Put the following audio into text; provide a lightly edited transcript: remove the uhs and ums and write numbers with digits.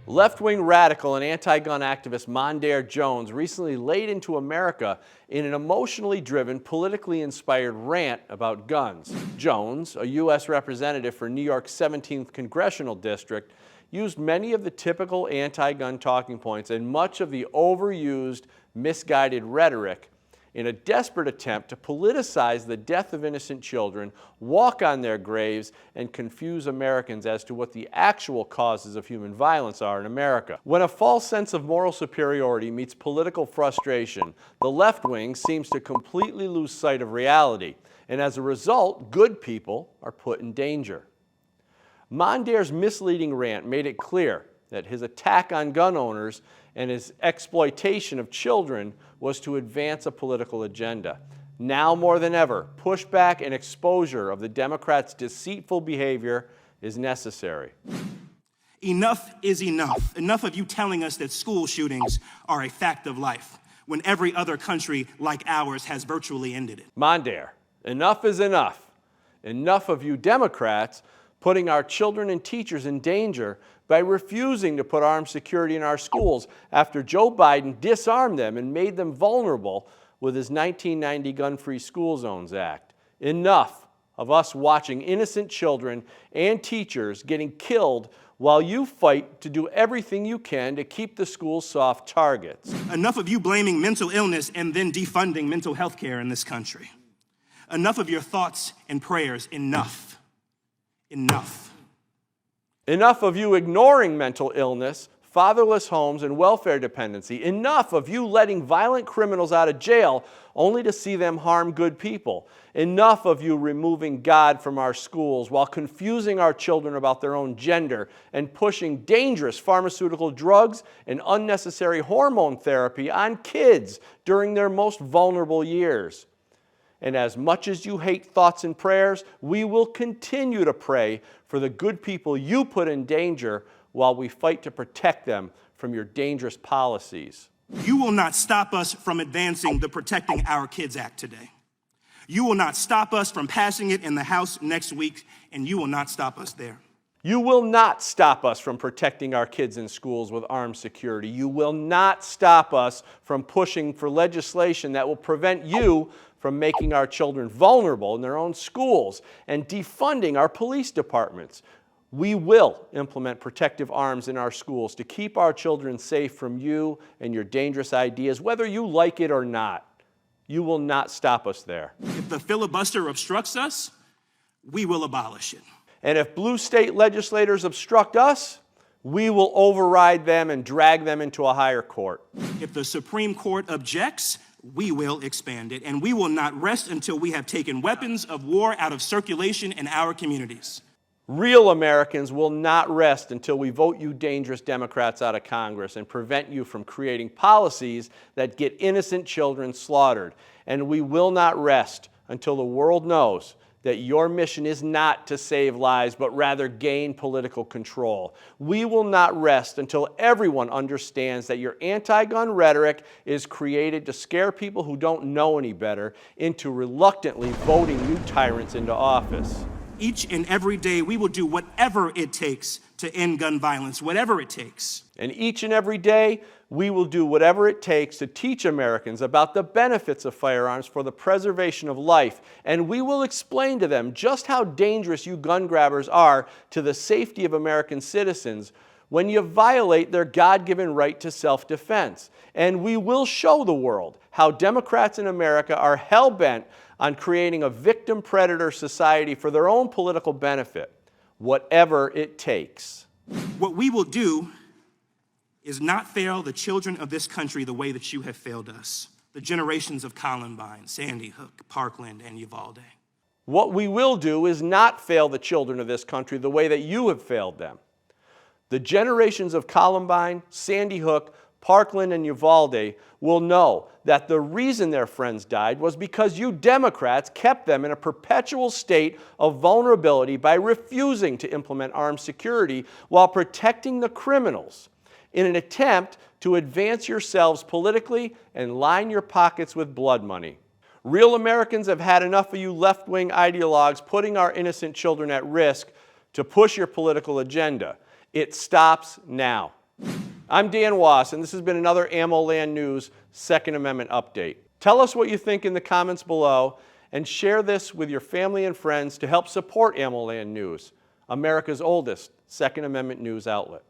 Left-wing radical and anti-gun activist Mondaire Jones recently laid into America in an emotionally driven, politically inspired rant about guns. Jones, a U.S. representative for New York's 17th Congressional District, used many of the typical anti-gun talking points and much of the overused, misguided rhetoric in a desperate attempt to politicize the death of innocent children, walk on their graves, and confuse Americans as to what the actual causes of human violence are in America. When a false sense of moral superiority meets political frustration, the left wing seems to completely lose sight of reality, and as a result, good people are put in danger. Mondaire's misleading rant made it clear that his attack on gun owners and his exploitation of children was to advance a political agenda. Now more than ever, pushback and exposure of the Democrats' deceitful behavior is necessary. Enough is enough. Enough of you telling us that school shootings are a fact of life, when every other country like ours has virtually ended it. Mondaire, enough is enough. Enough of you Democrats putting our children and teachers in danger by refusing to put armed security in our schools after Joe Biden disarmed them and made them vulnerable with his 1990 Gun-Free School Zones Act. Enough of us watching innocent children and teachers getting killed while you fight to do everything you can to keep the schools soft targets. Enough of you blaming mental illness and then defunding mental health care in this country. Enough of your thoughts and prayers. Enough. Enough. Enough of you ignoring mental illness, fatherless homes, and welfare dependency. Enough of you letting violent criminals out of jail only to see them harm good people. Enough of you removing God from our schools while confusing our children about their own gender and pushing dangerous pharmaceutical drugs and unnecessary hormone therapy on kids during their most vulnerable years. And as much as you hate thoughts and prayers, we will continue to pray for the good people you put in danger while we fight to protect them from your dangerous policies. You will not stop us from advancing the Protecting Our Kids Act today. You will not stop us from passing it in the House next week, and you will not stop us there. You will not stop us from protecting our kids in schools with armed security. You will not stop us from pushing for legislation that will prevent you from making our children vulnerable in their own schools and defunding our police departments. We will implement protective arms in our schools to keep our children safe from you and your dangerous ideas, whether you like it or not. You will not stop us there. If the filibuster obstructs us, we will abolish it. And if blue state legislators obstruct us, we will override them and drag them into a higher court. If the Supreme Court objects, we will expand it, and we will not rest until we have taken weapons of war out of circulation in our communities. Real Americans will not rest until we vote you dangerous Democrats out of Congress and prevent you from creating policies that get innocent children slaughtered. And we will not rest until the world knows that your mission is not to save lives, but rather gain political control. We will not rest until everyone understands that your anti-gun rhetoric is created to scare people who don't know any better into reluctantly voting you tyrants into office. Each and every day, we will do whatever it takes to end gun violence, whatever it takes. And each and every day, we will do whatever it takes to teach Americans about the benefits of firearms for the preservation of life. And we will explain to them just how dangerous you gun grabbers are to the safety of American citizens when you violate their God-given right to self-defense. And we will show the world how Democrats in America are hell-bent on creating a victim-predator society for their own political benefit, whatever it takes. What we will do is not fail the children of this country the way that you have failed us, the generations of Columbine, Sandy Hook, Parkland, and Uvalde. What we will do is not fail the children of this country the way that you have failed them. The generations of Columbine, Sandy Hook, Parkland, and Uvalde will know that the reason their friends died was because you Democrats kept them in a perpetual state of vulnerability by refusing to implement armed security while protecting the criminals in an attempt to advance yourselves politically and line your pockets with blood money. Real Americans have had enough of you left-wing ideologues putting our innocent children at risk to push your political agenda. It stops now. I'm Dan Wass, and this has been another AmmoLand News Second Amendment update. Tell us what you think in the comments below, and share this with your family and friends to help support AmmoLand News, America's oldest Second Amendment news outlet.